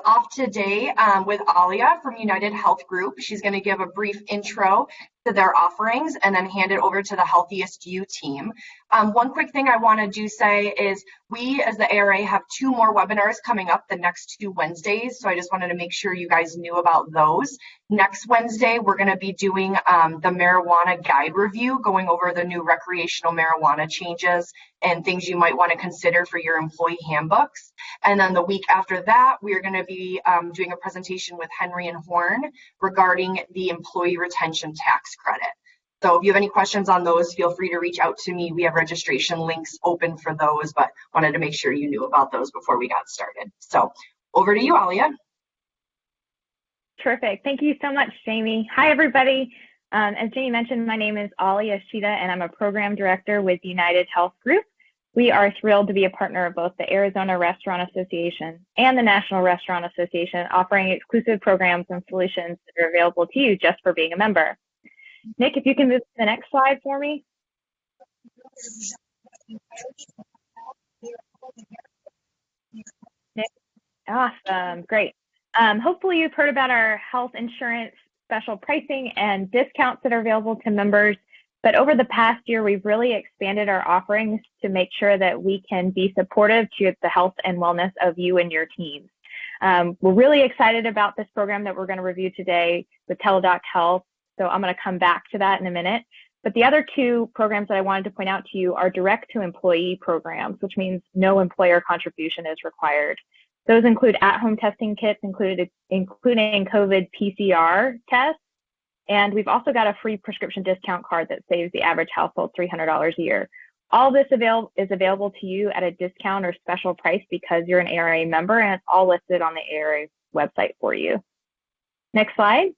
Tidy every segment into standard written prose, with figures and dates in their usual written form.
off today with Alia from United Health Group. She's going to give a brief intro to their offerings and then hand it over to the Healthiest You team. One quick thing I want to say is we as the ARA have 2 more webinars coming up the next 2 Wednesdays. So I just wanted to make sure you guys knew about those. Next Wednesday, we're going to be doing the marijuana guide review, going over the new recreational marijuana changes and things you might want to consider for your employee handbooks. And then the week after that, we are going to be doing a presentation with Henry and Horn regarding the employee retention tax credit. So if you have any questions on those, feel free to reach out to me. We have registration links open for those, but wanted to make sure you knew about those before we got started. So over to you, Alia. Terrific. Thank you so much, Jamie. Hi, everybody. As Jamie mentioned, my name is Alia Shida, and I'm a program director with United Health Group. We are thrilled to be a partner of both the Arizona Restaurant Association and the National Restaurant Association, offering exclusive programs and solutions that are available to you just for being a member. Nick, if you can move to the next slide for me. Nick, awesome, great. Hopefully you've heard about our health insurance special pricing and discounts that are available to members. But over the past year, we've really expanded our offerings to make sure that we can be supportive to the health and wellness of you and your teams. We're really excited about this program that we're going to review today with Teladoc Health. So I'm going to come back to that in a minute. But the other 2 programs that I wanted to point out to you are direct to employee programs, which means no employer contribution is required. Those include at-home testing kits, including COVID PCR tests. And we've also got a free prescription discount card that saves the average household $300 a year. All this is available to you at a discount or special price because you're an ARA member, and it's all listed on the ARA website for you. Next slide.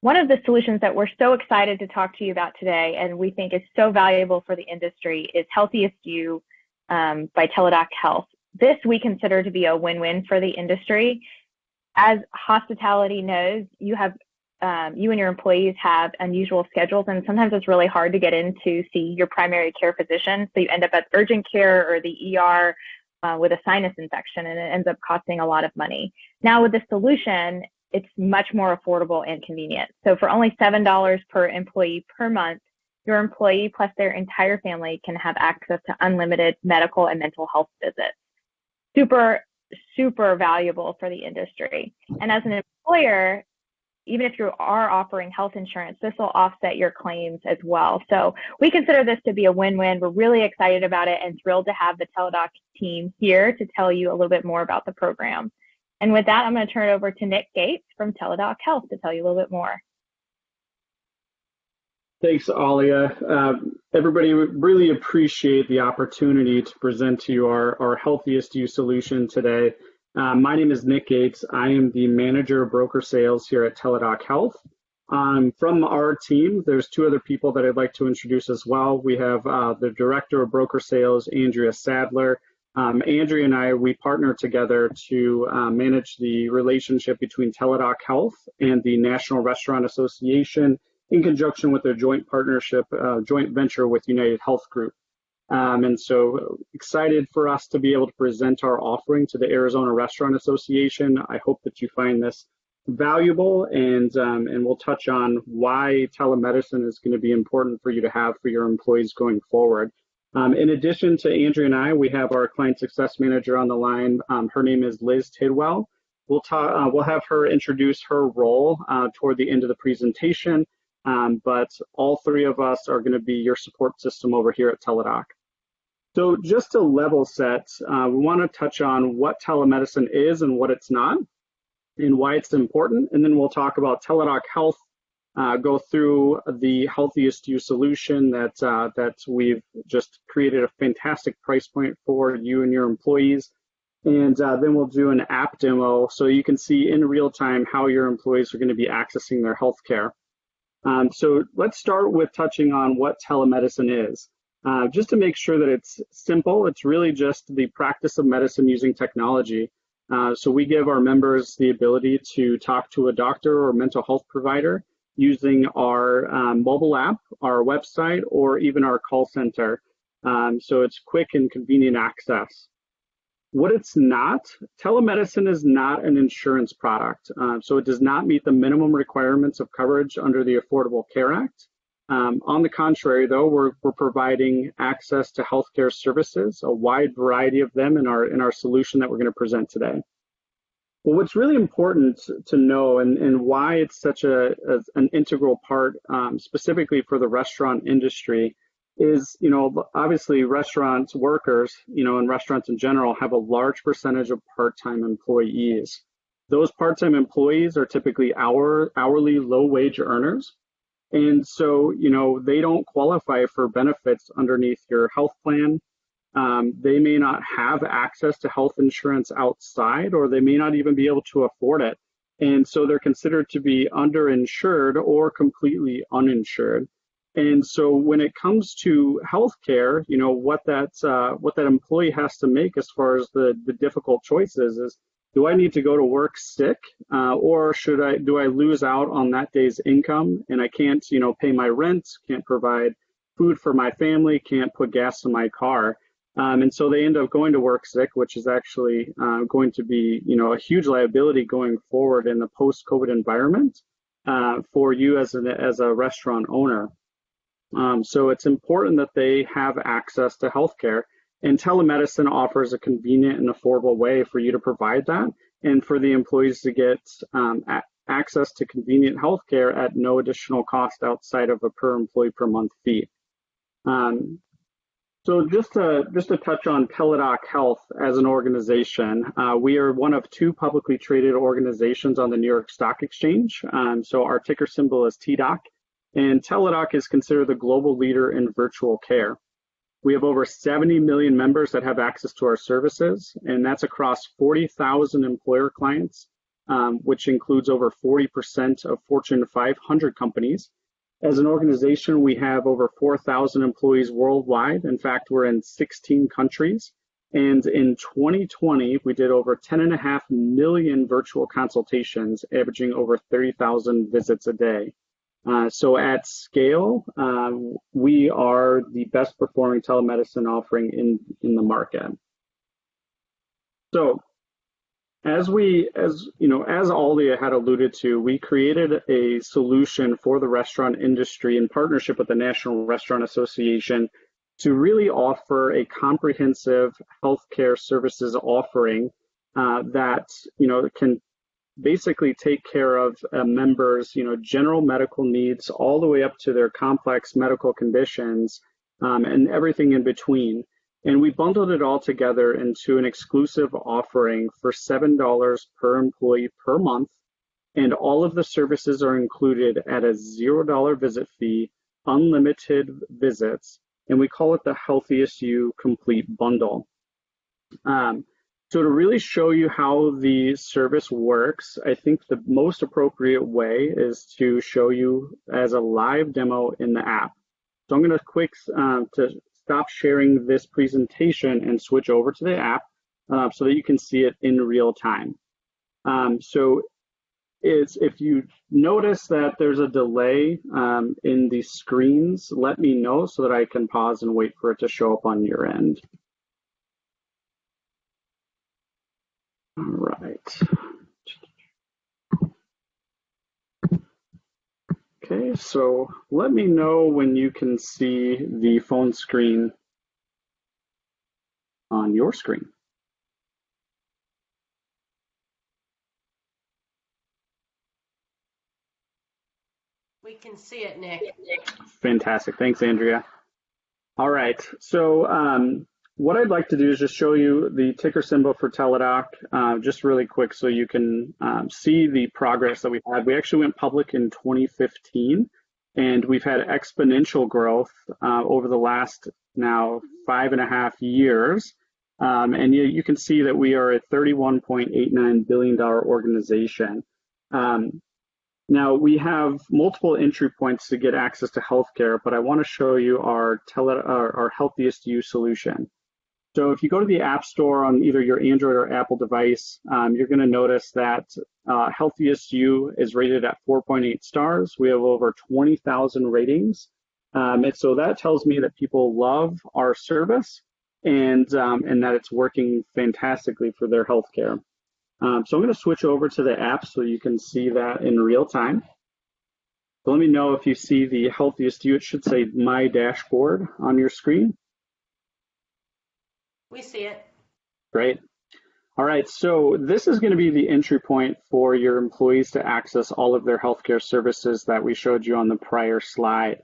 One of the solutions that we're so excited to talk to you about today, and we think is so valuable for the industry, is Healthiest You by Teladoc Health. This we consider to be a win-win for the industry. As hospitality knows, you and your employees have unusual schedules, and sometimes it's really hard to get in to see your primary care physician. So you end up at urgent care or the ER with a sinus infection, and it ends up costing a lot of money. Now with the solution, it's much more affordable and convenient. So for only $7 per employee per month, your employee plus their entire family can have access to unlimited medical and mental health visits. Super, super valuable for the industry. And as an employer, even if you are offering health insurance, this will offset your claims as well. So we consider this to be a win-win. We're really excited about it and thrilled to have the Teladoc team here to tell you a little bit more about the program. And with that, I'm going to turn it over to Nick Gates from Teladoc Health to tell you a little bit more. Thanks, Alia. Everybody, really appreciate the opportunity to present to you our Healthiest You solution today. My name is Nick Gates. I am the manager of broker sales here at Teladoc Health. From our team, there's 2 other people that I'd like to introduce as well. We have the director of broker sales, Andrea Sadler. Andrea and I, we partner together to manage the relationship between Teladoc Health and the National Restaurant Association in conjunction with their joint partnership, joint venture with United Health Group. And so excited for us to be able to present our offering to the Arizona Restaurant Association. I hope that you find this valuable, and we'll touch on why telemedicine is going to be important for you to have for your employees going forward. In addition to Andrea and I, we have our client success manager on the line. Her name is Liz Tidwell. We'll have her introduce her role toward the end of the presentation, but all 3 of us are going to be your support system over here at Teladoc. So just to level set, we want to touch on what telemedicine is and what it's not, and why it's important, and then we'll talk about Teladoc Health, go through the Healthiest You solution that we've just created a fantastic price point for you and your employees, and then we'll do an app demo so you can see in real time how your employees are going to be accessing their healthcare. So let's start with touching on what telemedicine is. Just to make sure that it's simple, it's really just the practice of medicine using technology. So we give our members the ability to talk to a doctor or mental health provider using our mobile app, our website, or even our call center. So it's quick and convenient access. What it's not, telemedicine is not an insurance product. So it does not meet the minimum requirements of coverage under the Affordable Care Act. On the contrary, though, we're providing access to healthcare services, a wide variety of them in our solution that we're going to present today. Well, what's really important to know and why it's such an integral part, specifically for the restaurant industry, is, obviously restaurants workers, and restaurants in general have a large percentage of part-time employees. Those part-time employees are typically hourly low-wage earners. And so, they don't qualify for benefits underneath your health plan. They may not have access to health insurance outside, or they may not even be able to afford it. And so they're considered to be underinsured or completely uninsured. And so when it comes to healthcare, what that employee has to make as far as the difficult choices is, do I need to go to work sick, or do I lose out on that day's income and I can't, pay my rent, can't provide food for my family, can't put gas in my car. And so they end up going to work sick, which is actually going to be, a huge liability going forward in the post-COVID environment for you as a restaurant owner. So it's important that they have access to healthcare, and telemedicine offers a convenient and affordable way for you to provide that, and for the employees to get access to convenient healthcare at no additional cost outside of a per employee per month fee. So just to touch on Teladoc Health as an organization, we are one of two publicly traded organizations on the New York Stock Exchange. So our ticker symbol is TDOC. And Teladoc is considered the global leader in virtual care. We have over 70 million members that have access to our services, and that's across 40,000 employer clients, which includes over 40% of Fortune 500 companies. As an organization, we have over 4,000 employees worldwide. In fact, we're in 16 countries. And in 2020, we did over 10.5 million virtual consultations, averaging over 30,000 visits a day. So at scale, we are the best performing telemedicine offering in the market. So as Alia had alluded to, we created a solution for the restaurant industry in partnership with the National Restaurant Association to really offer a comprehensive healthcare services offering that can basically take care of members, general medical needs all the way up to their complex medical conditions and everything in between. And we bundled it all together into an exclusive offering for $7 per employee per month. And all of the services are included at a $0 visit fee, unlimited visits, and we call it the HealthiestYou Complete Bundle. So to really show you how the service works, I think the most appropriate way is to show you as a live demo in the app. So I'm going to stop sharing this presentation and switch over to the app so that you can see it in real time. So if you notice that there's a delay in the screens, let me know so that I can pause and wait for it to show up on your end. All right. Okay, so let me know when you can see the phone screen on your screen. We can see it, Nick. Fantastic. Thanks, Andrea. All right. So what I'd like to do is just show you the ticker symbol for Teladoc, just really quick so you can see the progress that we've had. We actually went public in 2015, and we've had exponential growth over the last now 5.5 years. And you can see that we are a $31.89 billion organization. Now, we have multiple entry points to get access to healthcare, but I want to show you our HealthiestYou solution. So if you go to the App Store on either your Android or Apple device, you're going to notice that HealthiestYou is rated at 4.8 stars. We have over 20,000 ratings. And so that tells me that people love our service. and that it's working fantastically for their healthcare. So I'm going to switch over to the app so you can see that in real time. So let me know if you see the Healthiest You. It should say My Dashboard on your screen. We see it. Great. All right, so this is going to be the entry point for your employees to access all of their healthcare services that we showed you on the prior slide.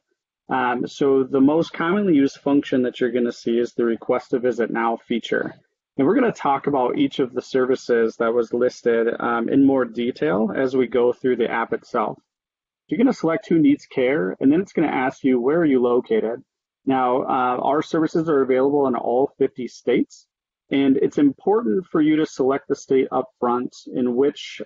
So the most commonly used function that you're going to see is the Request a Visit Now feature. And we're going to talk about each of the services that was listed in more detail as we go through the app itself. You're going to select who needs care, and then it's going to ask you, where are you located? Now, our services are available in all 50 states. And it's important for you to select the state up front in which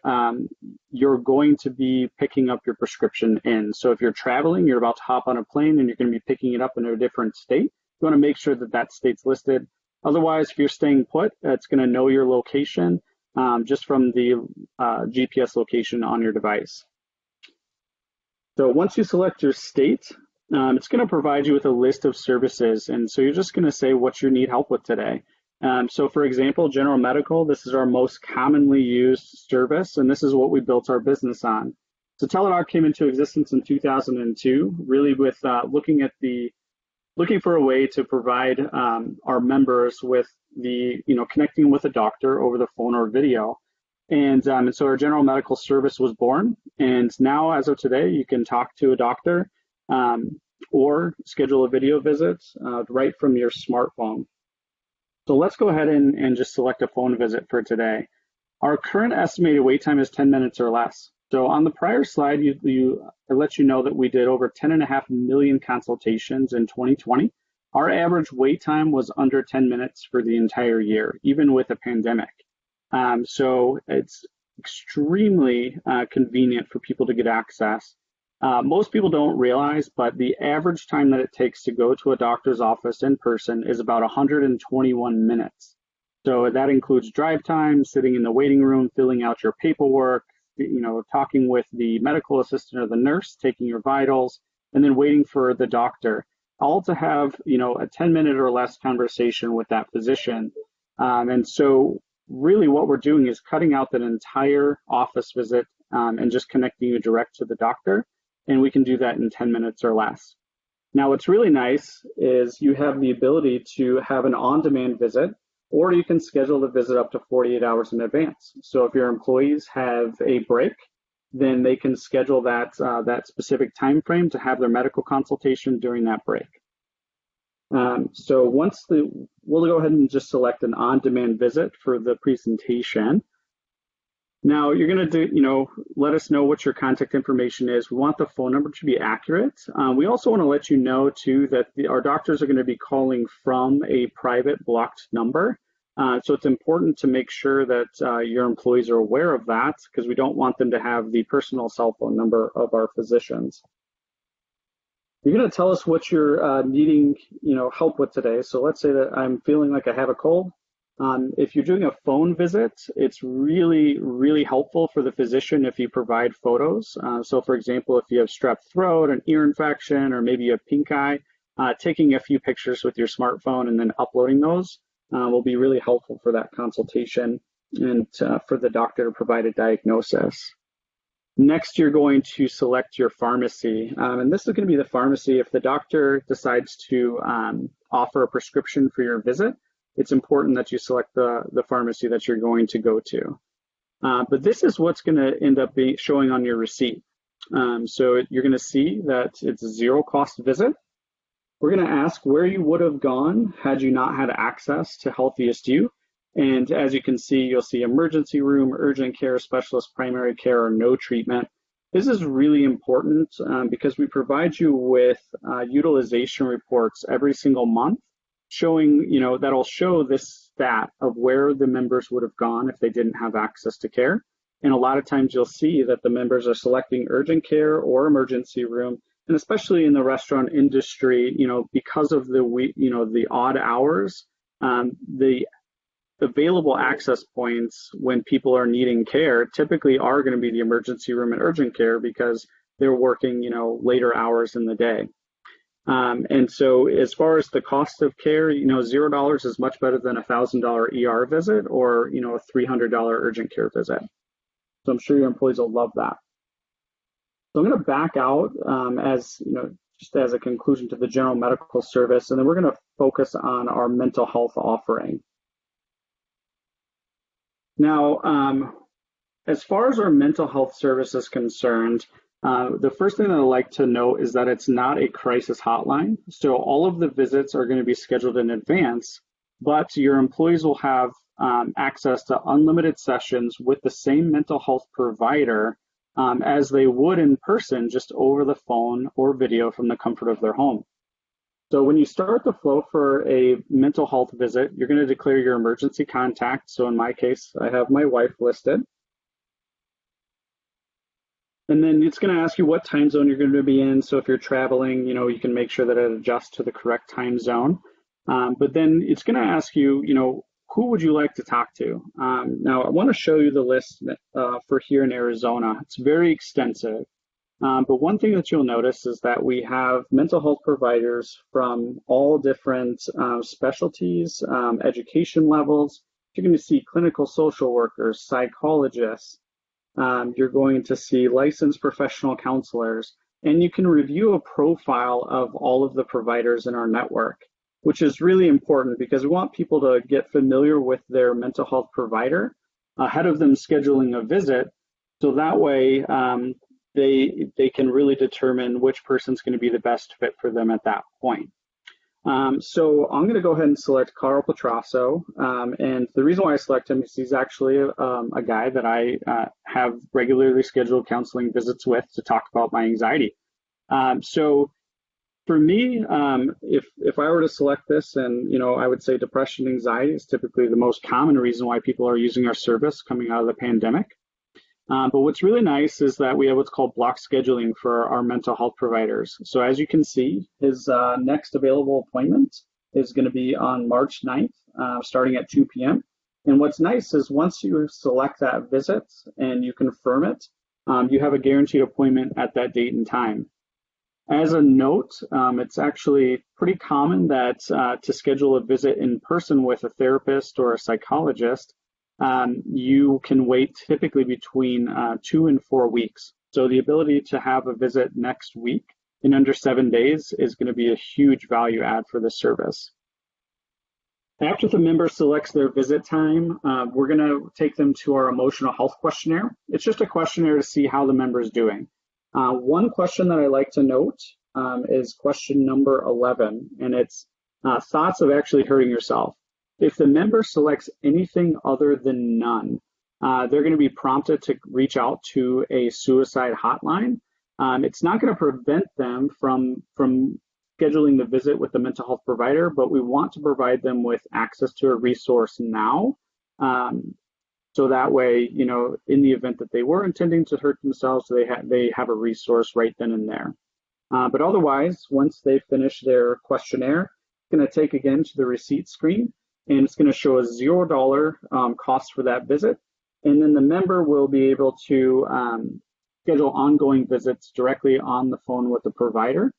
you're going to be picking up your prescription in. So if you're traveling, you're about to hop on a plane and you're going to be picking it up in a different state, you want to make sure that that state's listed. Otherwise, if you're staying put, it's going to know your location just from the GPS location on your device. So once you select your state, it's going to provide you with a list of services. And so you're just going to say what you need help with today. So for example, general medical, this is our most commonly used service, and this is what we built our business on. So Teladoc came into existence in 2002, really with looking for a way to provide our members with connecting with a doctor over the phone or video. And so our general medical service was born, and now as of today, you can talk to a doctor or schedule a video visit right from your smartphone. So let's go ahead and just select a phone visit for today. Our current estimated wait time is 10 minutes or less. So on the prior slide, I let you know that we did over 10.5 million consultations in 2020. Our average wait time was under 10 minutes for the entire year, even with a pandemic. So it's extremely convenient for people to get access. Most people don't realize, but the average time that it takes to go to a doctor's office in person is about 121 minutes. So that includes drive time, sitting in the waiting room, filling out your paperwork, talking with the medical assistant or the nurse, taking your vitals, and then waiting for the doctor, all to have, a 10-minute or less conversation with that physician. And so really what we're doing is cutting out that entire office visit and just connecting you direct to the doctor. And we can do that in 10 minutes or less. Now, what's really nice is you have the ability to have an on-demand visit, or you can schedule the visit up to 48 hours in advance. So if your employees have a break, then they can schedule that specific time frame to have their medical consultation during that break. So we'll go ahead and just select an on-demand visit for the presentation. Now you're going to let us know what your contact information is. We want the phone number to be accurate. We also want to let you know too that our doctors are going to be calling from a private blocked number. So it's important to make sure that your employees are aware of that, because we don't want them to have the personal cell phone number of our physicians. You're going to tell us what you're needing, help with today. So let's say that I'm feeling like I have a cold. If you're doing a phone visit, it's really, really helpful for the physician if you provide photos. So for example, if you have strep throat, an ear infection, or maybe a pink eye, taking a few pictures with your smartphone and then uploading those will be really helpful for that consultation and for the doctor to provide a diagnosis. Next, you're going to select your pharmacy. And this is going to be the pharmacy if the doctor decides to offer a prescription for your visit. It's important that you select the pharmacy that you're going to go to. But this is what's going to end up showing on your receipt. So you're going to see that it's a zero cost visit. We're going to ask where you would have gone had you not had access to HealthiestYou. And as you can see, you'll see emergency room, urgent care, specialist primary care, or no treatment. This is really important because we provide you with utilization reports every single month showing, that'll show this stat of where the members would have gone if they didn't have access to care. And a lot of times you'll see that the members are selecting urgent care or emergency room. And especially in the restaurant industry, because of the odd hours, the available access points when people are needing care typically are going to be the emergency room and urgent care because they're working, later hours in the day. And so as far as the cost of care, $0 is much better than a $1,000 ER visit or, a $300 urgent care visit. So I'm sure your employees will love that. So I'm going to back out just as a conclusion to the general medical service, and then we're going to focus on our mental health offering. Now, as far as our mental health service is concerned, the first thing that I'd like to note is that it's not a crisis hotline. So all of the visits are going to be scheduled in advance, but your employees will have access to unlimited sessions with the same mental health provider as they would in person, just over the phone or video from the comfort of their home. So when you start the flow for a mental health visit, you're going to declare your emergency contact. So in my case, I have my wife listed. And then it's going to ask you what time zone you're going to be in. So if you're traveling, you can make sure that it adjusts to the correct time zone. But then it's going to ask you, who would you like to talk to? Now, I want to show you the list for here in Arizona. It's very extensive. But one thing that you'll notice is that we have mental health providers from all different specialties, education levels. You're going to see clinical social workers, psychologists. You're going to see licensed professional counselors, and you can review a profile of all of the providers in our network, which is really important because we want people to get familiar with their mental health provider ahead of them scheduling a visit. So that way they can really determine which person's going to be the best fit for them at that point. So I'm going to go ahead and select Carl Petrasso, and the reason why I select him is he's actually a guy that I have regularly scheduled counseling visits with to talk about my anxiety. So for me, if I were to select this, and I would say depression and anxiety is typically the most common reason why people are using our service coming out of the pandemic. But what's really nice is that we have what's called block scheduling for our mental health providers. So as you can see, his next available appointment is going to be on March 9th, starting at 2 p.m. And what's nice is once you select that visit and you confirm it, you have a guaranteed appointment at that date and time. As a note, it's actually pretty common that to schedule a visit in person with a therapist or a psychologist, you can wait typically between 2 and 4 weeks. So the ability to have a visit next week in under 7 days is going to be a huge value add for the service. After the member selects their visit time, we're going to take them to our emotional health questionnaire. It's just a questionnaire to see how the member is doing. One question that I like to note is question number 11, and it's thoughts of actually hurting yourself. If the member selects anything other than none, they're going to be prompted to reach out to a suicide hotline. It's not going to prevent them from scheduling the visit with the mental health provider, but we want to provide them with access to a resource now. So that way, in the event that they were intending to hurt themselves, they have a resource right then and there. But otherwise, once they finish their questionnaire, it's going to take again to the receipt screen, and it's going to show a $0 cost for that visit. And then the member will be able to schedule ongoing visits directly on the phone with the provider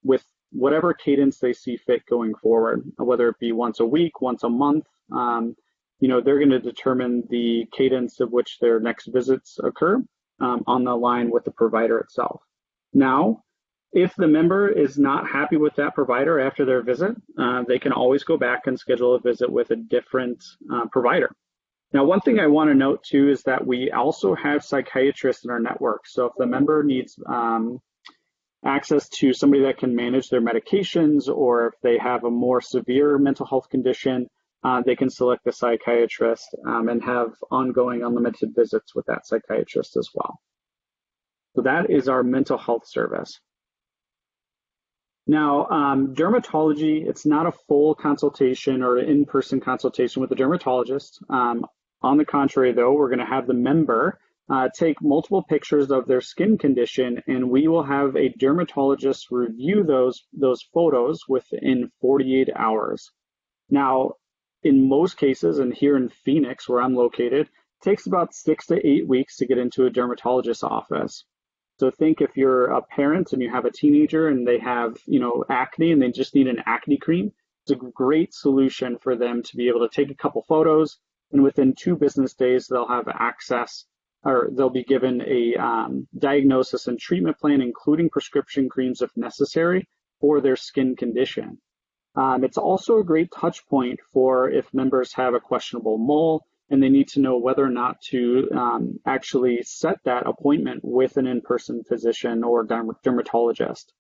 with whatever cadence they see fit going forward, whether it be once a week, once a month. They're going to determine the cadence of which their next visits occur on the line with the provider itself. Now, if the member is not happy with that provider after their visit, they can always go back and schedule a visit with a different provider. Now, one thing I want to note too is that we also have psychiatrists in our network. So if the member needs access to somebody that can manage their medications, or if they have a more severe mental health condition, they can select a psychiatrist and have ongoing unlimited visits with that psychiatrist as well. So that is our mental health service. Now, dermatology, it's not a full consultation or an in-person consultation with a dermatologist. On the contrary, though, we're going to have the member take multiple pictures of their skin condition, and we will have a dermatologist review those photos within 48 hours. Now, in most cases, and here in Phoenix, where I'm located, it takes about 6 to 8 weeks to get into a dermatologist's office. So think if you're a parent and you have a teenager and they have, acne and they just need an acne cream, it's a great solution for them to be able to take a couple photos, and within 2 business days, they'll have access, or they'll be given a diagnosis and treatment plan, including prescription creams if necessary for their skin condition. It's also a great touch point for if members have a questionable mole and they need to know whether or not to actually set that appointment with an in-person physician or dermatologist.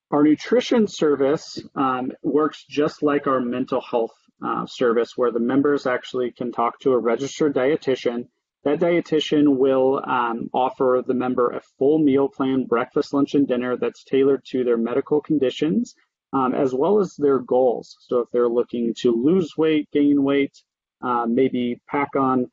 Our nutrition service works just like our mental health service, where the members actually can talk to a registered dietitian. That dietitian will offer the member a full meal plan, breakfast, lunch, and dinner that's tailored to their medical conditions, as well as their goals. So if they're looking to lose weight, gain weight, maybe pack on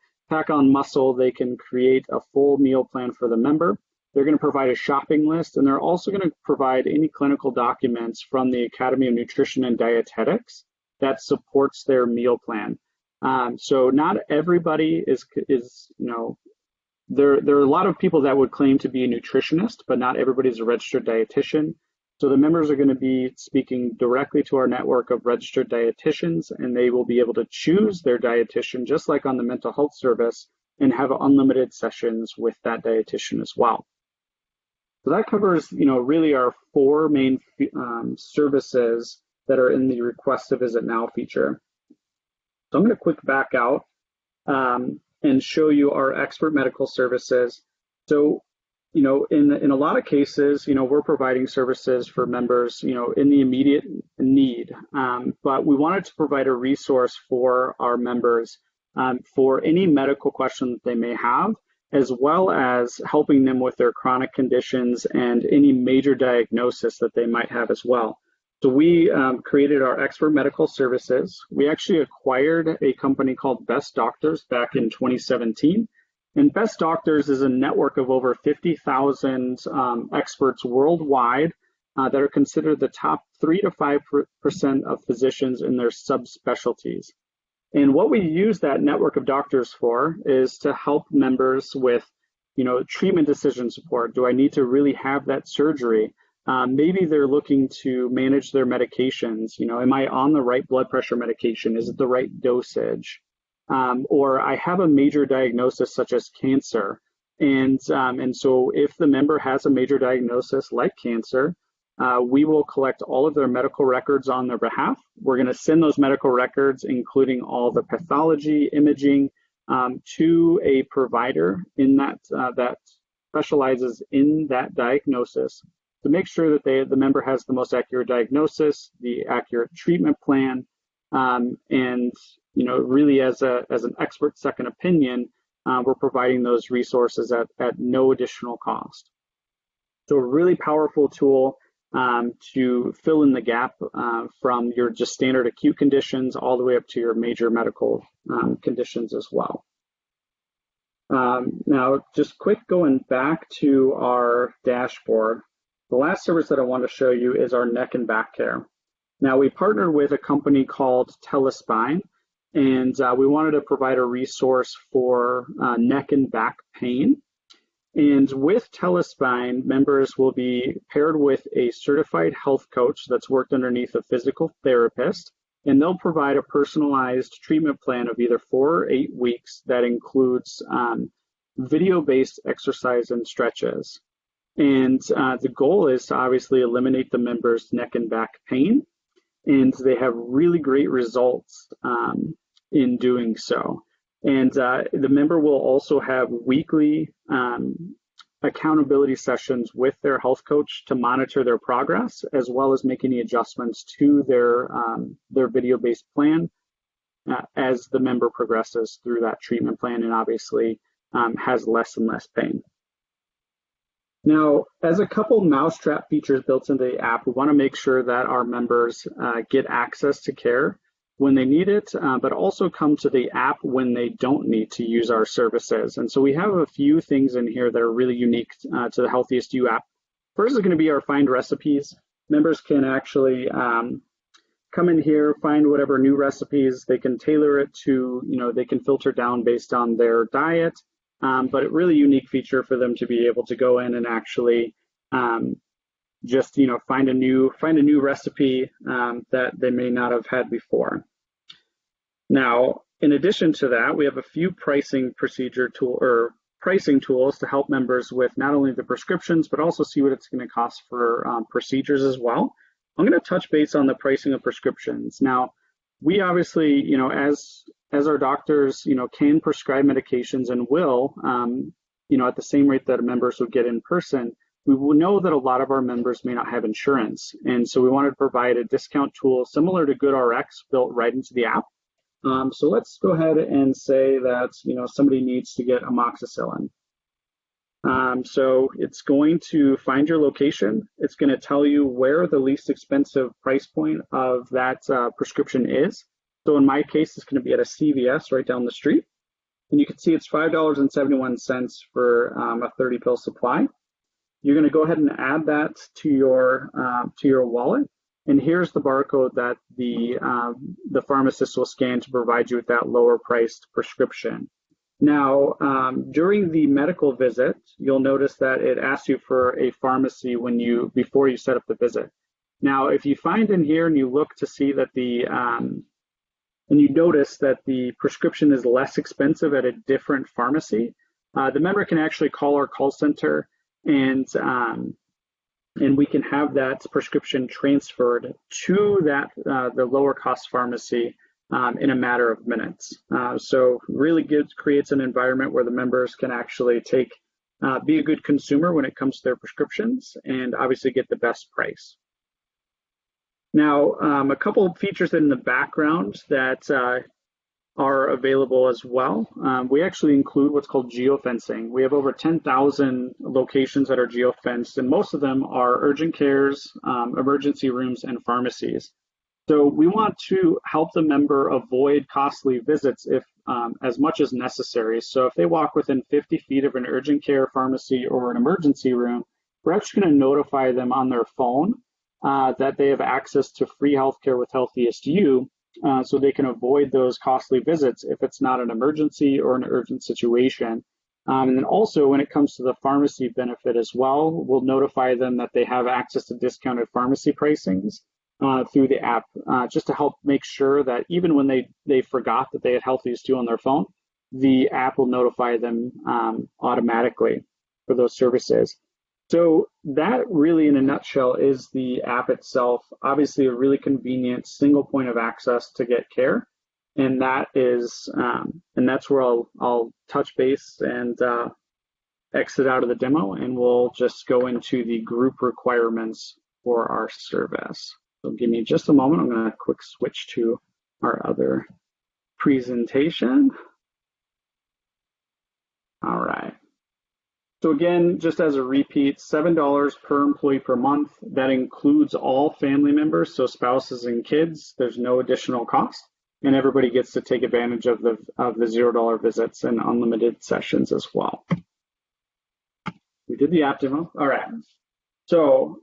muscle, they can create a full meal plan for the member. They're going to provide a shopping list, and they're also going to provide any clinical documents from the Academy of Nutrition and Dietetics that supports their meal plan. So not everybody is there are a lot of people that would claim to be a nutritionist, but not everybody is a registered dietitian. So the members are going to be speaking directly to our network of registered dietitians, and they will be able to choose their dietitian, just like on the mental health service, and have unlimited sessions with that dietitian as well. So that covers, really our 4 main services that are in the Request a Visit Now feature. So I'm going to quick back out and show you our expert medical services. So, in a lot of cases, we're providing services for members, in the immediate need, but we wanted to provide a resource for our members for any medical question that they may have, as well as helping them with their chronic conditions and any major diagnosis that they might have as well. So we created our expert medical services. We actually acquired a company called Best Doctors back in 2017. And Best Doctors is a network of over 50,000 experts worldwide that are considered the top 3 to 5% of physicians in their subspecialties. And what we use that network of doctors for is to help members with, treatment decision support. Do I need to really have that surgery? Maybe they're looking to manage their medications. Am I on the right blood pressure medication? Is it the right dosage? Or I have a major diagnosis such as cancer. And so if the member has a major diagnosis like cancer, we will collect all of their medical records on their behalf. We're going to send those medical records, including all the pathology, imaging, to a provider in that specializes in that diagnosis to make sure that the member has the most accurate diagnosis, the accurate treatment plan, and really as an expert second opinion, we're providing those resources at no additional cost. So a really powerful tool to fill in the gap from your just standard acute conditions all the way up to your major medical conditions as well. Now, just quick going back to our dashboard, the last service that I want to show you is our neck and back care. Now, we partnered with a company called Teladoc, and we wanted to provide a resource for neck and back pain. And with Telespine, members will be paired with a certified health coach that's worked underneath a physical therapist, and they'll provide a personalized treatment plan of either 4 or 8 weeks that includes video-based exercise and stretches. And the goal is to obviously eliminate the member's neck and back pain, and they have really great results in doing so. And the member will also have weekly accountability sessions with their health coach to monitor their progress, as well as make any adjustments to their video-based plan as the member progresses through that treatment plan and obviously has less and less pain. Now, as a couple mousetrap features built into the app, we want to make sure that our members get access to care when they need it, but also come to the app when they don't need to use our services. And so we have a few things in here that are really unique to the HealthiestYou app. First is going to be our Find Recipes. Members can actually come in here, find whatever new recipes. They can tailor it to, they can filter down based on their diet. but a really unique feature for them to be able to go in and actually just find a new recipe that they may not have had before. Now, in addition to that, we have a few pricing tools to help members with not only the prescriptions, but also see what it's going to cost for procedures as well. I'm going to touch base on the pricing of prescriptions. Now, we obviously, as our doctors, can prescribe medications and will, at the same rate that members would get in person. We will know that a lot of our members may not have insurance. And so we wanted to provide a discount tool similar to GoodRx built right into the app. So let's go ahead and say that, somebody needs to get amoxicillin. So it's going to find your location. It's going to tell you where the least expensive price point of that prescription is. So in my case, it's going to be at a CVS right down the street. And you can see it's $5.71 for a 30 pill supply. You're going to go ahead and add that to your wallet. And here's the barcode that the pharmacist will scan to provide you with that lower priced prescription. Now, during the medical visit, you'll notice that it asks you for a pharmacy before you set up the visit. Now, if you find in here and you look to see that and you notice that the prescription is less expensive at a different pharmacy, the member can actually call our call center and we can have that prescription transferred to the lower cost pharmacy in a matter of minutes. So really creates an environment where the members can actually be a good consumer when it comes to their prescriptions and obviously get the best price. Now, a couple of features in the background that are available as well. We actually include what's called geofencing. We have over 10,000 locations that are geofenced, and most of them are urgent cares, emergency rooms, and pharmacies. So we want to help the member avoid costly visits as much as necessary. So if they walk within 50 feet of an urgent care pharmacy or an emergency room, we're actually going to notify them on their phone that they have access to free healthcare with HealthiestYou, so they can avoid those costly visits if it's not an emergency or an urgent situation. And then also when it comes to the pharmacy benefit as well, we'll notify them that they have access to discounted pharmacy pricings through the app, just to help make sure that even when they forgot that they had HealthiestYou on their phone, the app will notify them automatically for those services. So that really in a nutshell is the app itself. Obviously a really convenient single point of access to get care. And that's where I'll touch base and exit out of the demo, and we'll just go into the group requirements for our service. So give me just a moment. I'm going to quick switch to our other presentation. All right. So again, just as a repeat, $7 per employee per month. That includes all family members, so spouses and kids. There's no additional cost, and everybody gets to take advantage of the $0 visits and unlimited sessions as well. We did the app demo. All right. So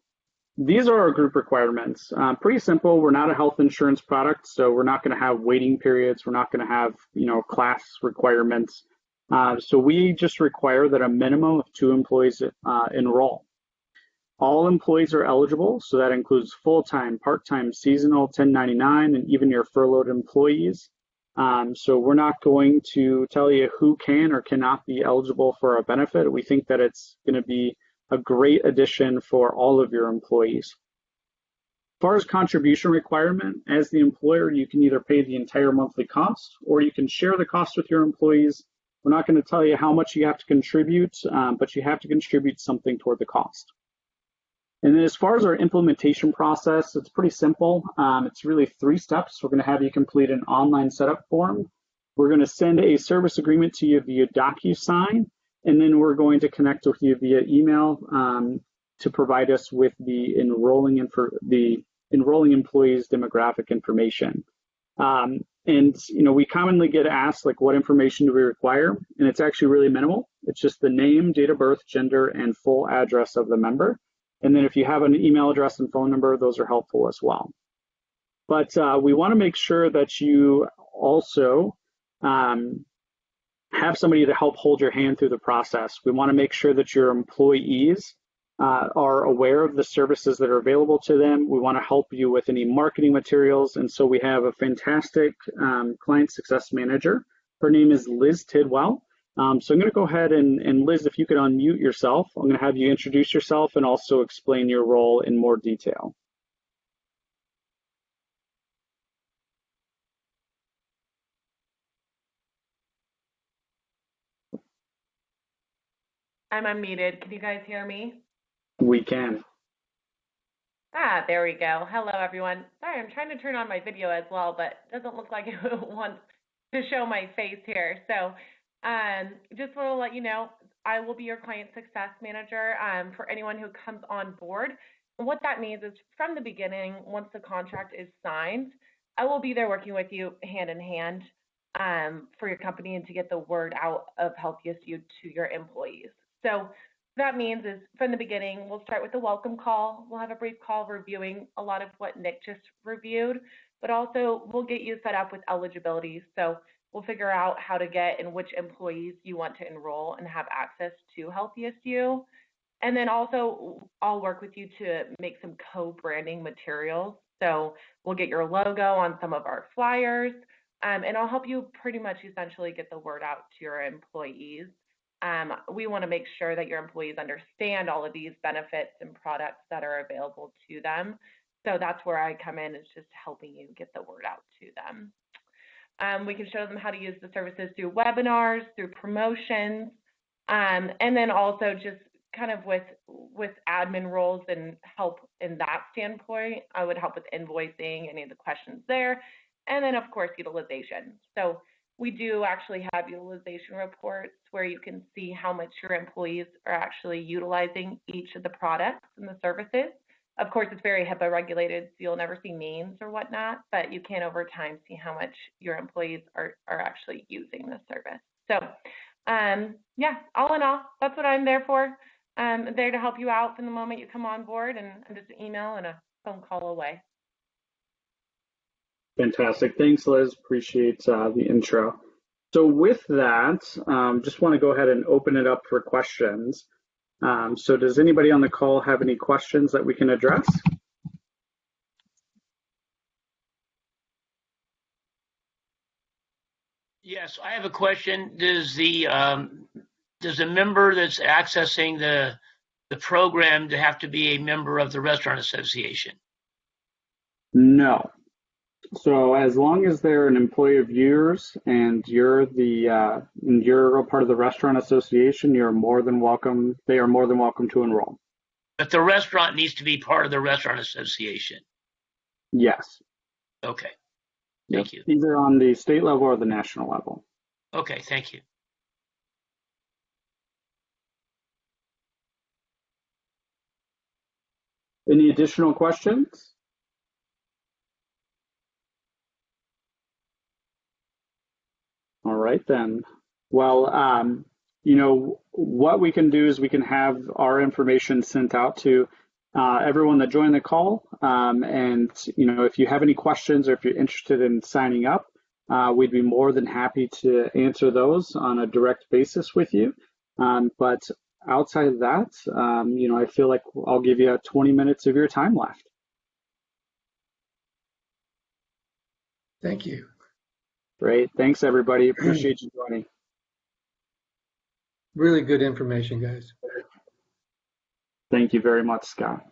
these are our group requirements. Pretty simple. We're not a health insurance product, so we're not going to have waiting periods. We're not going to have class requirements. So we just require that a minimum of 2 employees enroll. All employees are eligible, so that includes full-time, part-time, seasonal, 1099, and even your furloughed employees. So we're not going to tell you who can or cannot be eligible for a benefit. We think that it's going to be a great addition for all of your employees. As far as contribution requirement, as the employer, you can either pay the entire monthly cost or you can share the cost with your employees. We're not going to tell you how much you have to contribute, but you have to contribute something toward the cost. And then as far as our implementation process, it's pretty simple. It's really 3 steps. We're going to have you complete an online setup form. We're going to send a service agreement to you via DocuSign, and then we're going to connect with you via email to provide us with the enrolling employees' demographic information. And we commonly get asked, like, what information do we require? And it's actually really minimal. It's just the name, date of birth, gender, and full address of the member. And then if you have an email address and phone number, those are helpful as well. But we want to make sure that you also have somebody to help hold your hand through the process. We want to make sure that your employees are aware of the services that are available to them. We want to help you with any marketing materials. And so we have a fantastic client success manager. Her name is Liz Tidwell. So I'm going to go ahead and Liz, if you could unmute yourself, I'm going to have you introduce yourself and also explain your role in more detail. I'm unmuted. Can you guys hear me? We can. There we go. Hello, everyone. Sorry, I'm trying to turn on my video as well, but it doesn't look like it wants to show my face here. So just want to let you know, I will be your client success manager for anyone who comes on board. And what that means is from the beginning, once the contract is signed, I will be there working with you hand in hand for your company and to get the word out of HealthiestYou to your employees. So that means is from the beginning, we'll start with the welcome call. We'll have a brief call reviewing a lot of what Nick just reviewed, but also we'll get you set up with eligibility. So we'll figure out how to get and which employees you want to enroll and have access to HealthiestYou. And then also I'll work with you to make some co-branding materials. So we'll get your logo on some of our flyers, and I'll help you pretty much essentially get the word out to your employees. We want to make sure that your employees understand all of these benefits and products that are available to them. So that's where I come in, is just helping you get the word out to them. We can show them how to use the services through webinars, through promotions, and then also just kind of with admin roles and help in that standpoint. I would help with invoicing, any of the questions there, and then of course utilization. So we do actually have utilization reports where you can see how much your employees are actually utilizing each of the products and the services. Of course, it's very HIPAA regulated, so you'll never see names or whatnot, but you can over time see how much your employees are actually using the service. So yeah, all in all, that's what I'm there for. I'm there to help you out from the moment you come on board, and I'm just an email and a phone call away. Fantastic. Thanks, Liz. Appreciate the intro. So with that, just want to go ahead and open it up for questions. So does anybody on the call have any questions that we can address? Yes, I have a question. Does the member that's accessing the program to have to be a member of the restaurant association? No. So as long as they're an employee of yours and you're a part of the restaurant association, you're more than welcome. They are more than welcome to enroll. But the restaurant needs to be part of the restaurant association. Yes. Okay. Thank you. Either on the state level or the national level. Okay. Thank you. Any additional questions? All right then. Well, you know, what we can do is we can have our information sent out to everyone that joined the call. And, you know, if you have any questions or if you're interested in signing up, we'd be more than happy to answer those on a direct basis with you. But outside of that, you know, I feel like I'll give you 20 minutes of your time left. Thank you. Great. Thanks, everybody. Appreciate you joining. Really good information, guys. Thank you very much, Scott.